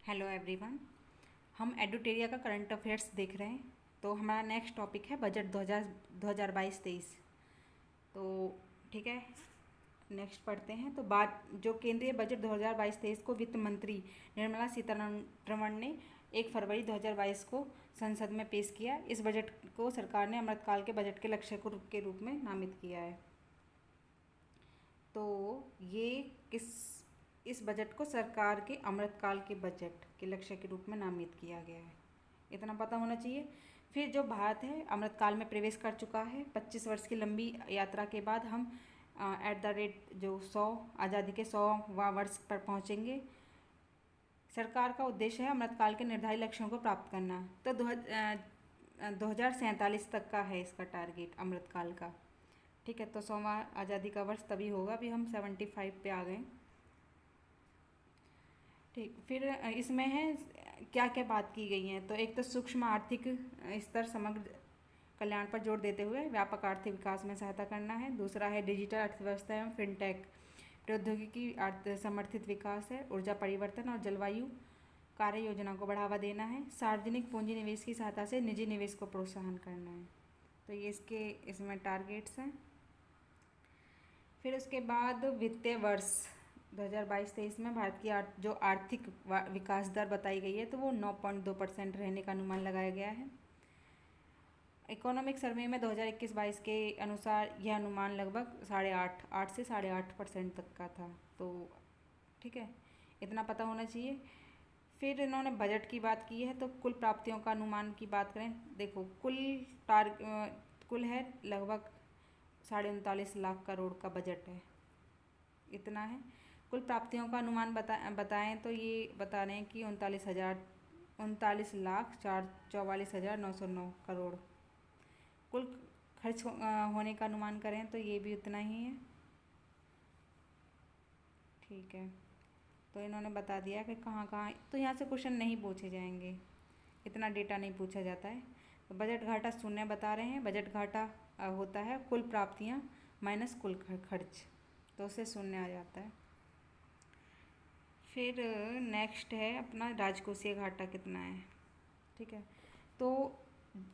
Hello everyone. हम एडुटेरिया का current affairs देख रहे हैं। तो हमारा नेक्स्ट टॉपिक है बजट 2022-23। तो ठीक है, नेक्स्ट पढ़ते हैं। तो बात जो केंद्रीय बजट 2022-23 को वित्त मंत्री निर्मला सीतारमण ने 1 फरवरी 2022 को संसद में पेश किया। इस बजट को सरकार ने अमृतकाल के बजट के लक्ष्य के रूप में नामित किया है। तो ये इस बजट को सरकार के अमृतकाल के बजट के लक्ष्य के रूप में नामित किया गया है, इतना पता होना चाहिए। फिर जो भारत है अमृतकाल में प्रवेश कर चुका है। 25 वर्ष की लंबी यात्रा के बाद हम एट द रेट जो 100 आज़ादी के 100वां वर्ष पर पहुँचेंगे। सरकार का उद्देश्य है अमृतकाल के निर्धारित लक्ष्यों को प्राप्त करना। तो 2047 तक का है इसका टारगेट अमृतकाल का। ठीक है, तो 100वां आज़ादी का वर्ष तभी होगा, अभी हम 75 पे आ गए। ठीक, फिर इसमें है क्या क्या बात की गई है। तो एक तो सूक्ष्म आर्थिक स्तर समग्र कल्याण पर जोर देते हुए व्यापक आर्थिक विकास में सहायता करना है। दूसरा है डिजिटल अर्थव्यवस्था एवं फिनटेक प्रौद्योगिकी समर्थित विकास है। ऊर्जा परिवर्तन और जलवायु कार्य योजना को बढ़ावा देना है। सार्वजनिक पूंजी निवेश की सहायता से निजी निवेश को प्रोत्साहन करना है। तो ये इसमें टारगेट्स हैं। फिर उसके बाद वित्तीय वर्ष 2022-23 में भारत की जो आर्थिक विकास दर बताई गई है तो वो 9.2% रहने का अनुमान लगाया गया है। इकोनॉमिक सर्वे में 2021-22 के अनुसार यह अनुमान लगभग 8.5 से 8.5% तक का था। तो ठीक है, इतना पता होना चाहिए। फिर इन्होंने बजट की बात की है। तो कुल प्राप्तियों का अनुमान की बात करें, देखो कुल है लगभग 39.5 लाख करोड़ का बजट है, इतना है। कुल प्राप्तियों का अनुमान बताएं तो ये बता रहे हैं कि 39,44,909 करोड़। कुल खर्च होने का अनुमान करें तो ये भी उतना ही है। ठीक है, तो इन्होंने बता दिया कि कहाँ कहाँ, तो यहाँ से क्वेश्चन नहीं पूछे जाएंगे, इतना डेटा नहीं पूछा जाता है। तो बजट घाटा शून्य बता रहे हैं। बजट घाटा होता है कुल प्राप्तियाँ माइनस कुल खर्च, तो उससे शून्य आ जाता है। फिर नेक्स्ट है अपना राजकोषीय घाटा कितना है। ठीक है, तो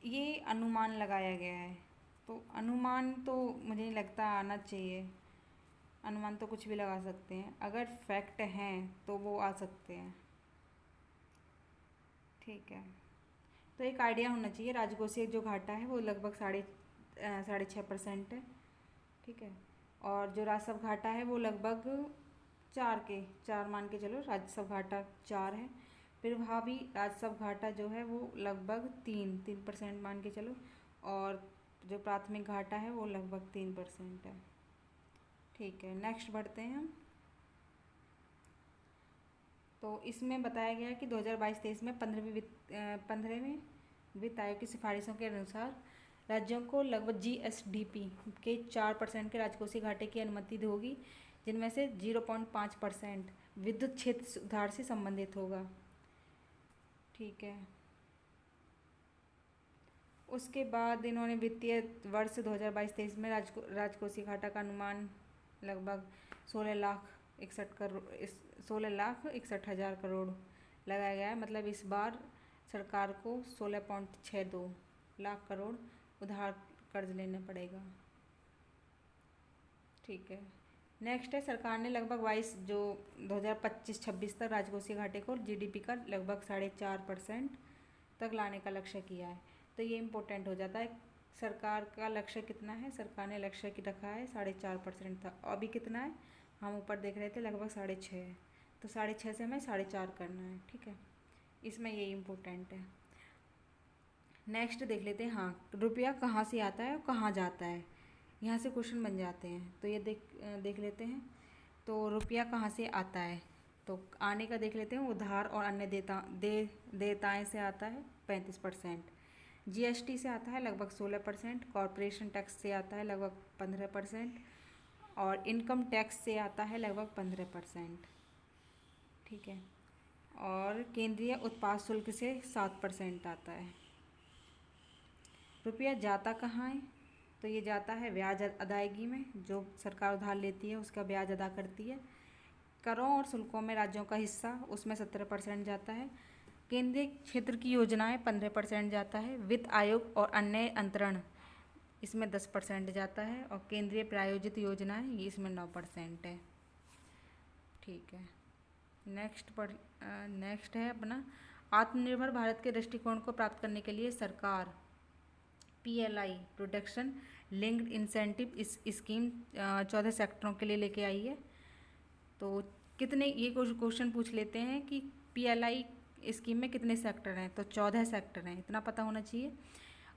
ये अनुमान लगाया गया है। तो अनुमान तो मुझे नहीं लगता आना चाहिए, अनुमान तो कुछ भी लगा सकते हैं, अगर फैक्ट हैं तो वो आ सकते हैं। ठीक है, तो एक आइडिया होना चाहिए। राजकोषीय जो घाटा है वो लगभग 6.5% है। ठीक है, और जो राजस्व घाटा है वो लगभग 4 मान के चलो, राजस्व घाटा 4 है। प्रभावी राजस्व घाटा जो है वो लगभग 3% मान के चलो, और जो प्राथमिक घाटा है वो लगभग 3% है। ठीक है, नेक्स्ट बढ़ते हैं हम। तो इसमें बताया गया है कि 2022-23 में 15वें वित्त आयोग की सिफारिशों के अनुसार राज्यों को लगभग GSDP के 4% के राजकोषीय घाटे की अनुमति होगी, जिनमें से 0.5% विद्युत क्षेत्र सुधार से संबंधित होगा। ठीक है, उसके बाद इन्होंने वित्तीय वर्ष 2022-23 में राजकोषीय घाटा का अनुमान लगभग 16,61,000 करोड़ लगाया गया है। मतलब इस बार सरकार को 16.62 लाख करोड़ उधार कर्ज लेना पड़ेगा। ठीक है, नेक्स्ट है सरकार ने लगभग 22 जो 2025-26 तक राजकोषीय घाटे को GDP का लगभग 4.5% तक लाने का लक्ष्य किया है। तो ये इम्पोर्टेंट हो जाता है। सरकार का लक्ष्य कितना है, सरकार ने लक्ष्य की रखा है 4.5% था। अभी कितना है, हम ऊपर देख रहे थे लगभग 6.5 है। तो 6.5 से हमें 4.5 करना है। ठीक है, इसमें ये इम्पोर्टेंट है। नेक्स्ट देख लेते हैं। हाँ, रुपया कहाँ से आता है और कहाँ जाता है, यहाँ से क्वेश्चन बन जाते हैं। तो ये देख लेते हैं। तो रुपया कहाँ से आता है, तो आने का देख लेते हैं। उधार और अन्य देयताएँ से आता है 35%, GST से आता है लगभग 16%, कॉरपोरेशन टैक्स से आता है लगभग 15%, और इनकम टैक्स से आता है लगभग 15%। ठीक है, और केंद्रीय उत्पाद शुल्क से 7% आता है। रुपया जाता कहाँ है, तो ये जाता है ब्याज अदायगी में। जो सरकार उधार लेती है उसका ब्याज अदा करती है। करों और शुल्कों में राज्यों का हिस्सा उसमें 17% जाता है। केंद्रीय क्षेत्र की योजनाएं 15% जाता है। वित्त आयोग और अन्य अंतरण इसमें 10% जाता है और केंद्रीय प्रायोजित योजनाएं ये इसमें 9% है। ठीक है, नेक्स्ट है अपना आत्मनिर्भर भारत के दृष्टिकोण को प्राप्त करने के लिए सरकार PLI प्रोडक्शन लिंक्ड इंसेंटिव इस स्कीम 14 सेक्टरों के लिए लेके आई है। तो कितने ये क्वेश्चन पूछ लेते हैं कि PLI स्कीम में कितने सेक्टर हैं, तो 14 सेक्टर हैं, इतना पता होना चाहिए।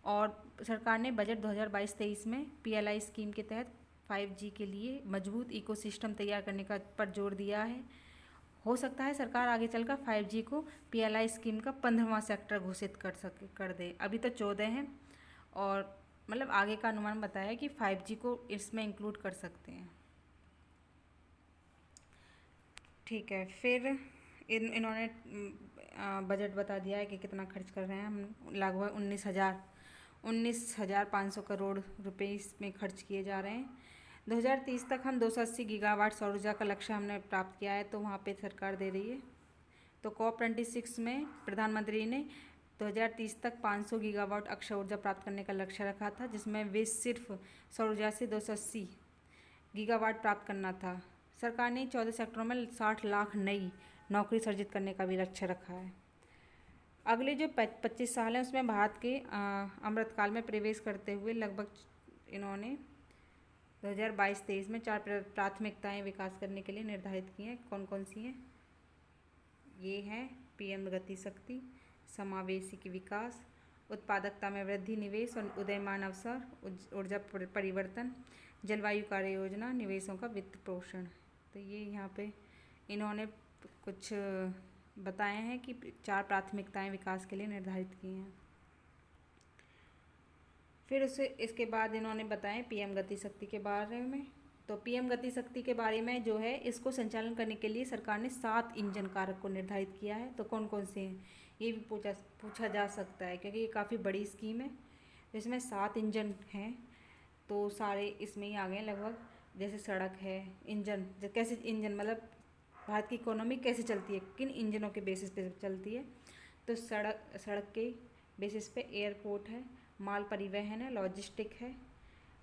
और सरकार ने बजट 2022-23 में PLI स्कीम के तहत 5G के लिए मजबूत इकोसिस्टम तैयार करने का पर जोर दिया है। हो सकता है सरकार आगे चलकर 5G को PLI स्कीम का 15वां सेक्टर घोषित कर दे। अभी तो 14 हैं और मतलब आगे का अनुमान बताया कि 5G को इसमें इंक्लूड कर सकते हैं। ठीक है, फिर इन्होंने बजट बता दिया है कि कितना खर्च कर रहे हैं। हम लगभग 19,500 करोड़ रुपए इसमें खर्च किए जा रहे हैं। 2030 तक हम 280 गीगावाट सौर ऊर्जा का लक्ष्य हमने प्राप्त किया है, तो वहाँ पे सरकार दे रही है। तो COP26 में प्रधानमंत्री ने 2030 तक 500 गीगावाट अक्षय ऊर्जा प्राप्त करने का लक्ष्य रखा था, जिसमें वे सिर्फ सौर ऊर्जा से 280 गीगावाट प्राप्त करना था। सरकार ने 14 सेक्टरों में 60 लाख नई नौकरी सृजित करने का भी लक्ष्य रखा है। अगले जो 25 साल हैं उसमें भारत के अमृतकाल में प्रवेश करते हुए लगभग इन्होंने 2022-23 में 4 प्राथमिकताएं विकास करने के लिए निर्धारित की हैं। कौन कौन सी हैं? ये हैं PM गति शक्ति, समावेशी विकास, उत्पादकता में वृद्धि, निवेश और उदयमान अवसर, ऊर्जा परिवर्तन, जलवायु कार्य योजना, निवेशों का वित्त पोषण। तो ये यहाँ पे इन्होंने कुछ बताए हैं कि 4 प्राथमिकताएं विकास के लिए निर्धारित की हैं। फिर इसके बाद इन्होंने बताएं PM गति शक्ति के बारे में। तो PM गति शक्ति के बारे में जो है, इसको संचालन करने के लिए सरकार ने 7 इंजन कारक को निर्धारित किया है। तो कौन कौन से हैं ये भी पूछा जा सकता है, क्योंकि ये काफ़ी बड़ी स्कीम है। तो इसमें 7 इंजन हैं, तो सारे इसमें ही आ गए लगभग। जैसे सड़क है, इंजन कैसे इंजन मतलब भारत की इकोनॉमी कैसे चलती है, किन इंजनों के बेसिस पे चलती है। तो सड़क के बेसिस पे एयरपोर्ट है, माल परिवहन है, लॉजिस्टिक है,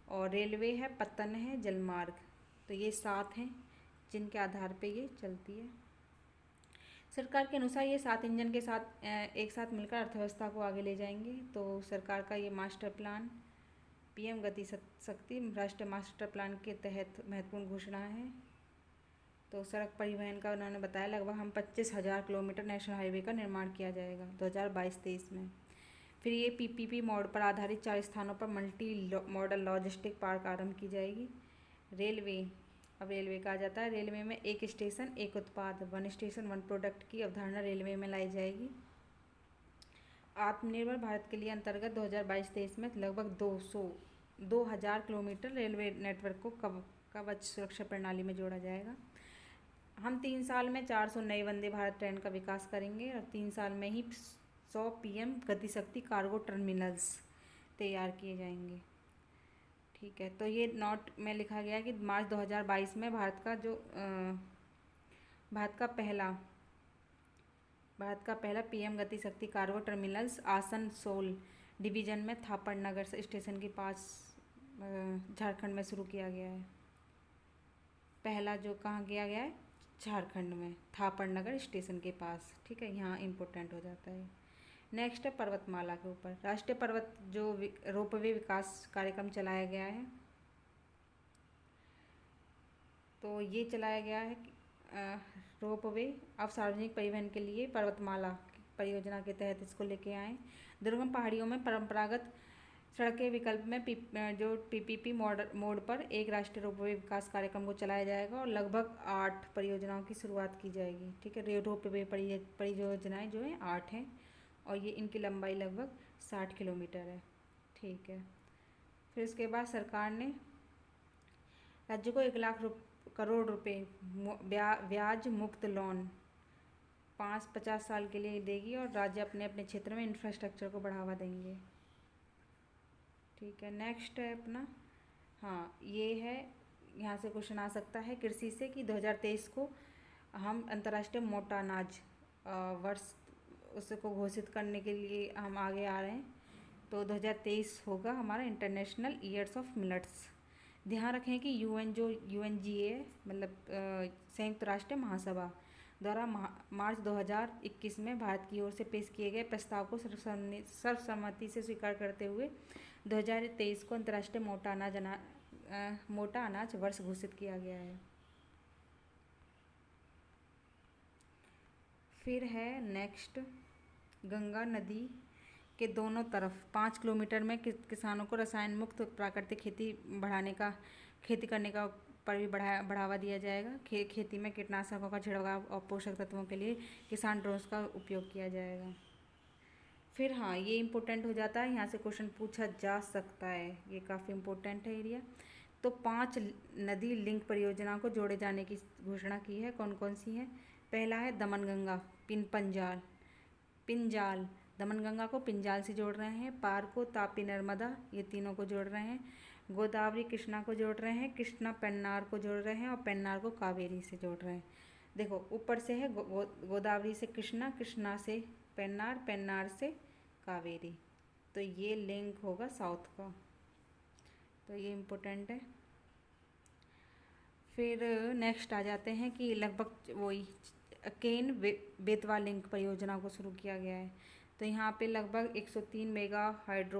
और रेलवे है, पत्तन है, जलमार्ग। तो ये 7 हैं जिनके आधार पे ये चलती है। सरकार के अनुसार ये 7 इंजन के साथ एक साथ मिलकर अर्थव्यवस्था को आगे ले जाएंगे। तो सरकार का ये मास्टर प्लान PM गति शक्ति राष्ट्रीय मास्टर प्लान के तहत महत्वपूर्ण घोषणा है। तो सड़क परिवहन का उन्होंने बताया लगभग हम 25,000 किलोमीटर नेशनल हाईवे का निर्माण किया जाएगा 2022-23 में। फिर ये PPP मोड पर आधारित 4 स्थानों पर मल्टी मॉडल लॉजिस्टिक पार्क आरंभ की जाएगी। रेलवे, अब रेलवे कहा जाता है, रेलवे में एक स्टेशन एक उत्पाद, 1 स्टेशन 1 प्रोडक्ट की अवधारणा रेलवे में लाई जाएगी। आत्मनिर्भर भारत के लिए अंतर्गत 2022-23 में लगभग 2,000 किलोमीटर रेलवे नेटवर्क को कवच सुरक्षा प्रणाली में जोड़ा जाएगा। हम 3 साल में 400 नए वंदे भारत ट्रेन का विकास करेंगे और 3 साल में ही 100 PM गति शक्ति कार्गो टर्मिनल्स तैयार किए जाएंगे। ठीक है, तो ये नोट में लिखा गया है कि मार्च 2022 में भारत का पहला PM गति शक्ति कार्गो टर्मिनल्स आसनसोल डिवीज़न में थापड़ नगर स्टेशन के पास झारखंड में शुरू किया गया है। पहला जो कहाँ किया गया है, झारखंड में थापड़ नगर स्टेशन के पास। ठीक है, यहाँ इम्पोर्टेंट हो जाता है। नेक्स्ट है पर्वतमाला के ऊपर राष्ट्रीय पर्वत जो रोपवे विकास कार्यक्रम चलाया गया है। तो ये चलाया गया है रोपवे अब सार्वजनिक परिवहन के लिए पर्वतमाला परियोजना के तहत इसको लेके आए। दुर्गम पहाड़ियों में परंपरागत सड़क के विकल्प में जो PPP मोड पर एक राष्ट्रीय रोपवे विकास कार्यक्रम को चलाया जाएगा और लगभग 8 परियोजनाओं की शुरुआत की जाएगी। ठीक है, रोपवे परियोजनाएं जो हैं 8 हैं और ये इनकी लंबाई लगभग 60 किलोमीटर है। ठीक है, फिर इसके बाद सरकार ने राज्य को 1 लाख करोड़ रुपए ब्याज मुक्त लोन 50 साल के लिए देगी और राज्य अपने अपने क्षेत्र में इंफ्रास्ट्रक्चर को बढ़ावा देंगे। ठीक है, नेक्स्ट है अपना, हाँ ये है, यहाँ से क्वेश्चन आ सकता है कृषि से कि 2023 को हम अंतर्राष्ट्रीय मोटा अनाज वर्ष उसको घोषित करने के लिए हम आगे आ रहे हैं। तो 2023 होगा हमारा इंटरनेशनल ईयर्स ऑफ मिलेट्स। ध्यान रखें कि यूएनजीए मतलब संयुक्त राष्ट्र महासभा द्वारा मार्च 2021 में भारत की ओर से पेश किए गए प्रस्ताव को सर्वसम्मति से स्वीकार करते हुए 2023 को अंतर्राष्ट्रीय मोटा अनाज वर्ष घोषित किया गया है। फिर है नेक्स्ट, गंगा नदी के दोनों तरफ 5 किलोमीटर में किसानों को रसायन मुक्त प्राकृतिक खेती करने का पर भी बढ़ावा दिया जाएगा। खेती में कीटनाशकों का छिड़काव और पोषक तत्वों के लिए किसान ड्रोन्स का उपयोग किया जाएगा। फिर हाँ, ये इम्पोर्टेंट हो जाता है, यहाँ से क्वेश्चन पूछा जा सकता है, ये काफ़ी इम्पोर्टेंट है एरिया। तो 5 नदी लिंक परियोजना को जोड़े जाने की घोषणा की है। कौन कौन सी हैं? पहला है दमनगंगा पिंजाल, दमनगंगा को पिंजाल से जोड़ रहे हैं। पार को तापी नर्मदा, ये तीनों को जोड़ रहे हैं। गोदावरी कृष्णा को जोड़ रहे हैं। कृष्णा पेन्नार को जोड़ रहे हैं और पेन्नार को कावेरी से जोड़ रहे हैं। देखो ऊपर से है गोदावरी से कृष्णा, कृष्णा से पेन्नार, पेन्नार से कावेरी, तो ये लिंक होगा साउथ का, तो ये इम्पोर्टेंट है। फिर नेक्स्ट आ जाते हैं कि लगभग वही केन बेतवा लिंक परियोजना को शुरू किया गया है। तो यहाँ पे लगभग 103 मेगा हाइड्रो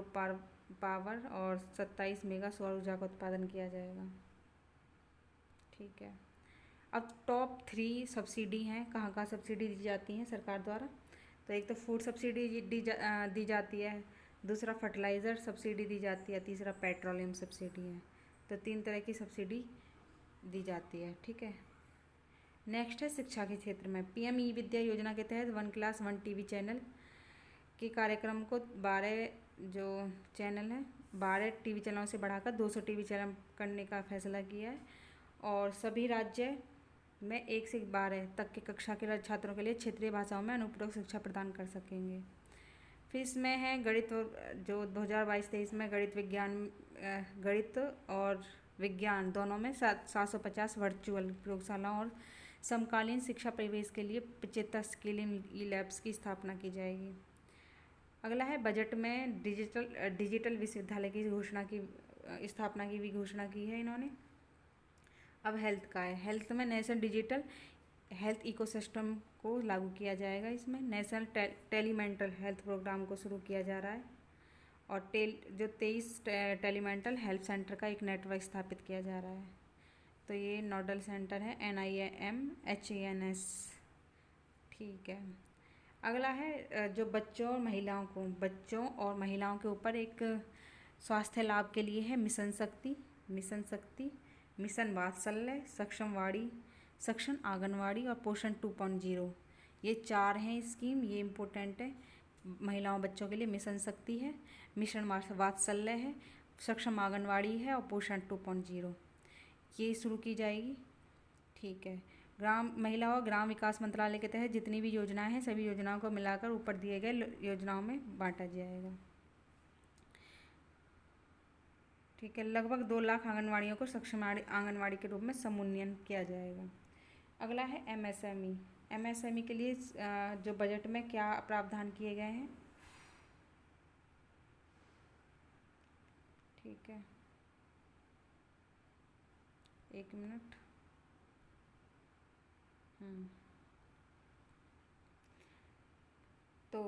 पावर और 27 मेगा सौर ऊर्जा का उत्पादन किया जाएगा। ठीक है, अब टॉप 3 सब्सिडी हैं, कहाँ सब्सिडी दी जाती हैं सरकार द्वारा। तो एक तो फूड सब्सिडी दी जाती है, दूसरा फर्टिलाइज़र सब्सिडी दी जाती है, तीसरा पेट्रोलियम सब्सिडी है। तो 3 तरह की सब्सिडी दी जाती है। ठीक है, नेक्स्ट है शिक्षा के क्षेत्र में PM ई विद्या योजना के तहत 1 क्लास 1 TV चैनल के कार्यक्रम को 12 जो चैनल हैं 12 TV चैनलों से बढ़ाकर 200 TV चैनल करने का फैसला किया है। और सभी राज्य में 1 से 12 तक की कक्षा के छात्रों के लिए क्षेत्रीय भाषाओं में अनुपूरक शिक्षा प्रदान कर सकेंगे। फिर इसमें है गणित, जो 2022-23 में गणित और विज्ञान दोनों में 750 वर्चुअल प्रयोगशालाओं और समकालीन शिक्षा परिवेश के लिए 75 स्किलिंग लैब्स की स्थापना की जाएगी। अगला है बजट में डिजिटल विश्वविद्यालय की स्थापना की भी घोषणा की है इन्होंने। अब हेल्थ का है, हेल्थ में नेशनल डिजिटल हेल्थ इकोसिस्टम को लागू किया जाएगा। इसमें नेशनल टेलीमेंटल हेल्थ प्रोग्राम को शुरू किया जा रहा है और 23 टेलीमेंटल हेल्थ सेंटर का एक नेटवर्क स्थापित किया जा रहा है। तो ये नोडल सेंटर है NIMHANS। ठीक है, अगला है जो बच्चों और महिलाओं के ऊपर एक स्वास्थ्य लाभ के लिए है मिशन शक्ति, मिशन वात्सल्य, सक्षम आंगनवाड़ी और पोषण 2.0। ये 4 हैं स्कीम, ये इम्पोर्टेंट है। महिलाओं बच्चों के लिए मिशन शक्ति है, मिशन वात्सल्य है, सक्षम आंगनवाड़ी है और पोषण 2.0 ये शुरू की जाएगी। ठीक है, महिला और ग्राम विकास मंत्रालय के तहत जितनी भी योजनाएं हैं सभी योजनाओं को मिलाकर ऊपर दिए गए योजनाओं में बांटा जाएगा। ठीक है, लगभग 2 लाख आंगनवाड़ियों को सक्षम आंगनवाड़ी के रूप में समुन्नयन किया जाएगा। अगला है MSME के लिए जो बजट में क्या प्रावधान किए गए हैं। ठीक है, 1 मिनट। तो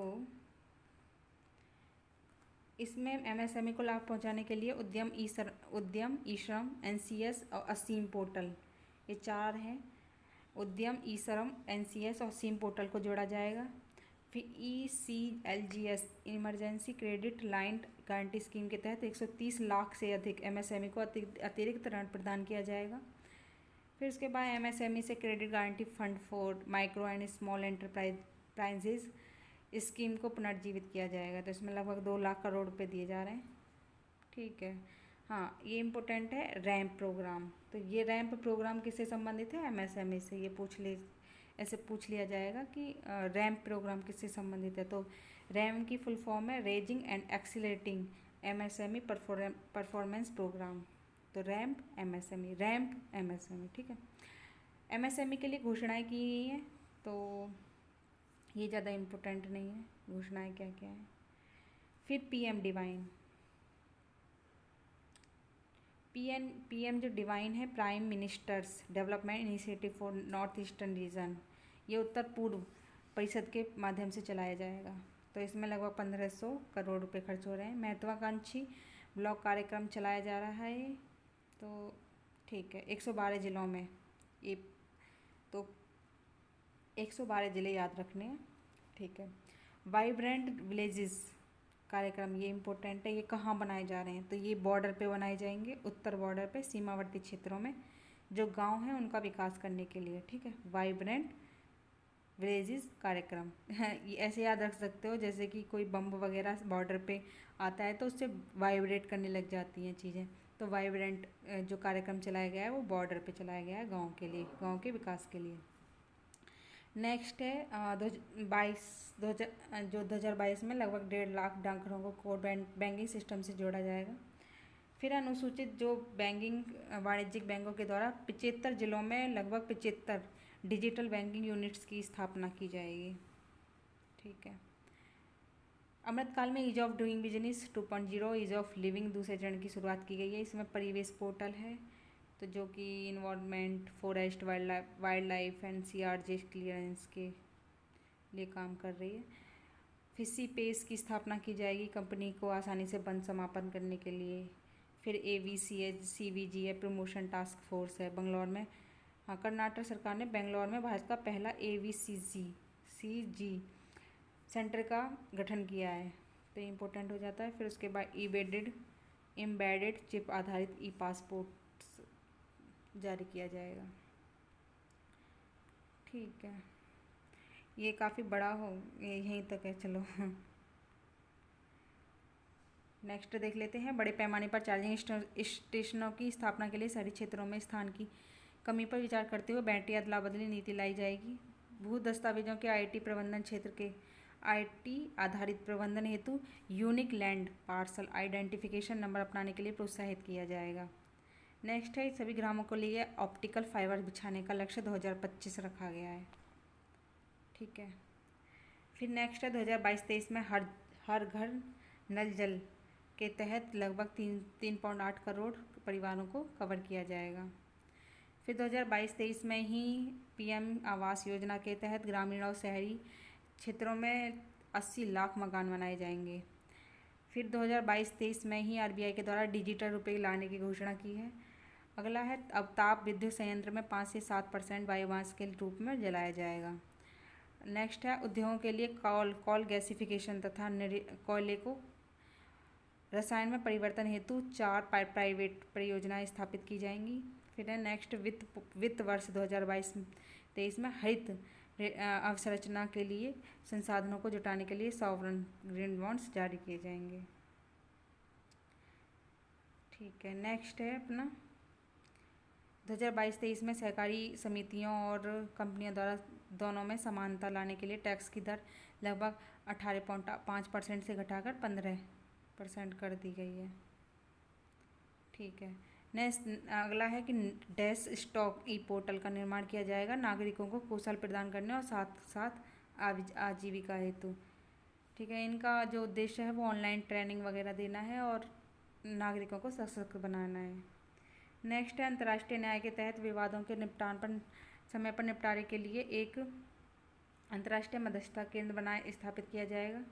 इसमें MSME को लाभ पहुंचाने के लिए उद्यम ई श्रम NCS और असीम पोर्टल, ये 4 हैं। उद्यम ई श्रम NCS और असीम पोर्टल को जोड़ा जाएगा। फिर ECLGS emergency credit line guarantee scheme के तहत 130 लाख से अधिक MSME को अतिरिक्त ऋण प्रदान किया जाएगा। फिर उसके बाद MSME से credit guarantee fund for micro and small enterprises scheme को पुनर्जीवित किया जाएगा। तो इसमें लगभग 2 लाख करोड़ रुपए दिए जा रहे हैं। ठीक है, हाँ ये इम्पोर्टेंट है रैम्प प्रोग्राम। तो ये रैम्प प्रोग्राम किससे संबंधित है? MSME से। ये ऐसे पूछ लिया जाएगा कि रैम्प प्रोग्राम किससे संबंधित है। तो रैम्प की फुल फॉर्म है raising and accelerating MSME performance programme. तो रैम्प MSME। ठीक है, एमएसएमई के लिए घोषणाएं की गई हैं, तो ये ज़्यादा इम्पोर्टेंट नहीं है घोषणाएं क्या क्या है। फिर पीएम जो डिवाइन है, prime ministers development initiative for north eastern region, ये उत्तर पूर्व परिषद के माध्यम से चलाया जाएगा। तो इसमें लगभग 1500 करोड़ रुपए खर्च हो रहे हैं। महत्वाकांक्षी ब्लॉक कार्यक्रम चलाया जा रहा है, तो ठीक है। 112 जिलों में ये, तो 112 ज़िले याद रखने हैं, ठीक है। वाइब्रेंट विलेजेस कार्यक्रम, ये इम्पोर्टेंट है। ये कहाँ बनाए जा रहे हैं, तो ये बॉर्डर पे बनाए जाएंगे, उत्तर बॉर्डर पे सीमावर्ती क्षेत्रों में जो गांव हैं उनका विकास करने के लिए, ठीक है। वाइब्रेंट विलेजेस कार्यक्रम ये ऐसे याद रख सकते हो जैसे कि कोई बम वगैरह बॉर्डर पे आता है तो उससे वाइब्रेट करने लग जाती हैं चीज़ें। तो वाइब्रेंट जो कार्यक्रम चलाया गया है वो बॉर्डर पे चलाया गया है गाँव के लिए, गाँव के विकास के लिए। नेक्स्ट है 2022 में लगभग 1.5 लाख डाकघरों को कोर बैंकिंग सिस्टम से जोड़ा जाएगा। फिर अनुसूचित जो बैंकिंग वाणिज्यिक बैंकों के द्वारा 75 जिलों में लगभग 75 डिजिटल बैंकिंग यूनिट्स की स्थापना की जाएगी, ठीक है। अमृतकाल में ease of doing business 2.0 ease of living दूसरे चरण की शुरुआत की गई है। इसमें परिवेश पोर्टल है, तो जो कि environment, forest, wild life and CRZ clearance के लिए काम कर रही है। फिर सीपेस की स्थापना की जाएगी कंपनी को आसानी से बंद समापन करने के लिए। फिर AVCH CVG है, प्रमोशन टास्क फोर्स है बंगलौर में। हाँ, कर्नाटक सरकार ने बेंगलोर में भारत का पहला AVCG सेंटर का गठन किया है, तो इम्पोर्टेंट हो जाता है। फिर उसके बाद एम्बेडेड चिप आधारित पासपोर्ट जारी किया जाएगा, ठीक है। ये काफ़ी बड़ा हो, ये यहीं तक है, चलो। नेक्स्ट देख लेते हैं। बड़े पैमाने पर चार्जिंग स्टेशनों की स्थापना के लिए शहरी क्षेत्रों में स्थान की कमी पर विचार करते हुए बैटरी अदला बदली नीति लाई जाएगी। भू दस्तावेजों के IT प्रबंधन क्षेत्र के IT आधारित प्रबंधन हेतु unique land parcel identification number अपनाने के लिए प्रोत्साहित किया जाएगा। नेक्स्ट है, सभी ग्रामों को लिए ऑप्टिकल फाइबर बिछाने का लक्ष्य 2025 रखा गया है, ठीक है। फिर नेक्स्ट है 2022-23 में हर घर नल जल के तहत लगभग 3.8 करोड़ परिवारों को कवर किया जाएगा। फिर 2022-23 में ही PM आवास योजना के तहत ग्रामीण और शहरी क्षेत्रों में 80 लाख मकान बनाए जाएंगे। फिर 2022-23 में ही RBI के द्वारा डिजिटल रुपये लाने की घोषणा की है। अगला है, अब ताप विद्युत संयंत्र में 5 से 7% बायोमास के रूप में जलाया जाएगा। नेक्स्ट है, उद्योगों के लिए कॉल गैसिफिकेशन तथा कोयले को रसायन में परिवर्तन हेतु 4 प्राइवेट परियोजनाएं स्थापित की जाएंगी। फिर है नेक्स्ट, वित्त वर्ष 2022-23 में हरित अवसंरचना के लिए संसाधनों को जुटाने के लिए सॉवरेन ग्रीन बॉन्ड्स जारी किए जाएंगे, ठीक है। नेक्स्ट है अपना 2022-23 में सहकारी समितियों और कंपनियों द्वारा दोनों में समानता लाने के लिए टैक्स की दर लगभग 18.5% से घटाकर 15% कर दी गई है, ठीक है। नेक्स्ट अगला है कि डैश स्टॉक पोर्टल का निर्माण किया जाएगा नागरिकों को कौशल प्रदान करने और साथ साथ आजीविका हेतु, ठीक है। इनका जो उद्देश्य है वो ऑनलाइन ट्रेनिंग वगैरह देना है और नागरिकों को सशक्त बनाना है। नेक्स्ट है, अंतर्राष्ट्रीय न्याय के तहत विवादों के निपटान पर समय पर निपटारे के लिए एक अंतर्राष्ट्रीय मध्यस्थता केंद्र स्थापित किया जाएगा।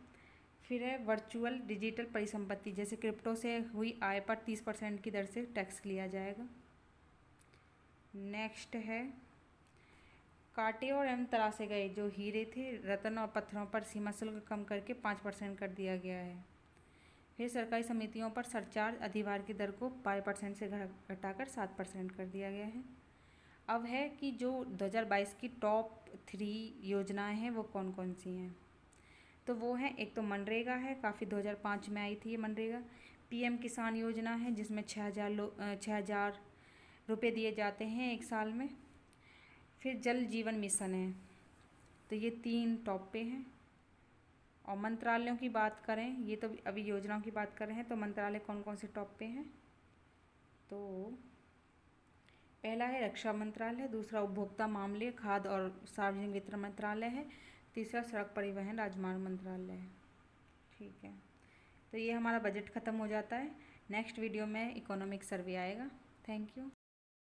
फिर है, वर्चुअल डिजिटल परिसंपत्ति जैसे क्रिप्टो से हुई आय पर 30% की दर से टैक्स लिया जाएगा। नेक्स्ट है, काटे और एवं तराशे गए जो हीरे थे, रत्न और पत्थरों पर सीमा शुल्क कम करके 5% कर दिया गया है। फिर सरकारी समितियों पर सरचार्ज अधिभार की दर को 5% से घटाकर 7% कर दिया गया है। अब है कि जो 2022 की टॉप 3 योजनाएं हैं वो कौन कौन सी हैं, तो वो है, एक तो मनरेगा है, काफ़ी 2005 में आई थी ये मनरेगा। PM किसान योजना है जिसमें 6,000 रुपये दिए जाते हैं 1 साल में। फिर जल जीवन मिशन है, तो ये 3 टॉप पे हैं। और मंत्रालयों की बात करें, ये तो अभी योजनाओं की बात कर रहे हैं, तो मंत्रालय कौन कौन से टॉप पे हैं, तो पहला है रक्षा मंत्रालय, दूसरा उपभोक्ता मामले, खाद्य और सार्वजनिक वितरण मंत्रालय है, तीसरा सड़क परिवहन राजमार्ग मंत्रालय है। ठीक है, तो ये हमारा बजट ख़त्म हो जाता है। नेक्स्ट वीडियो में इकोनॉमिक सर्वे आएगा। Thank you.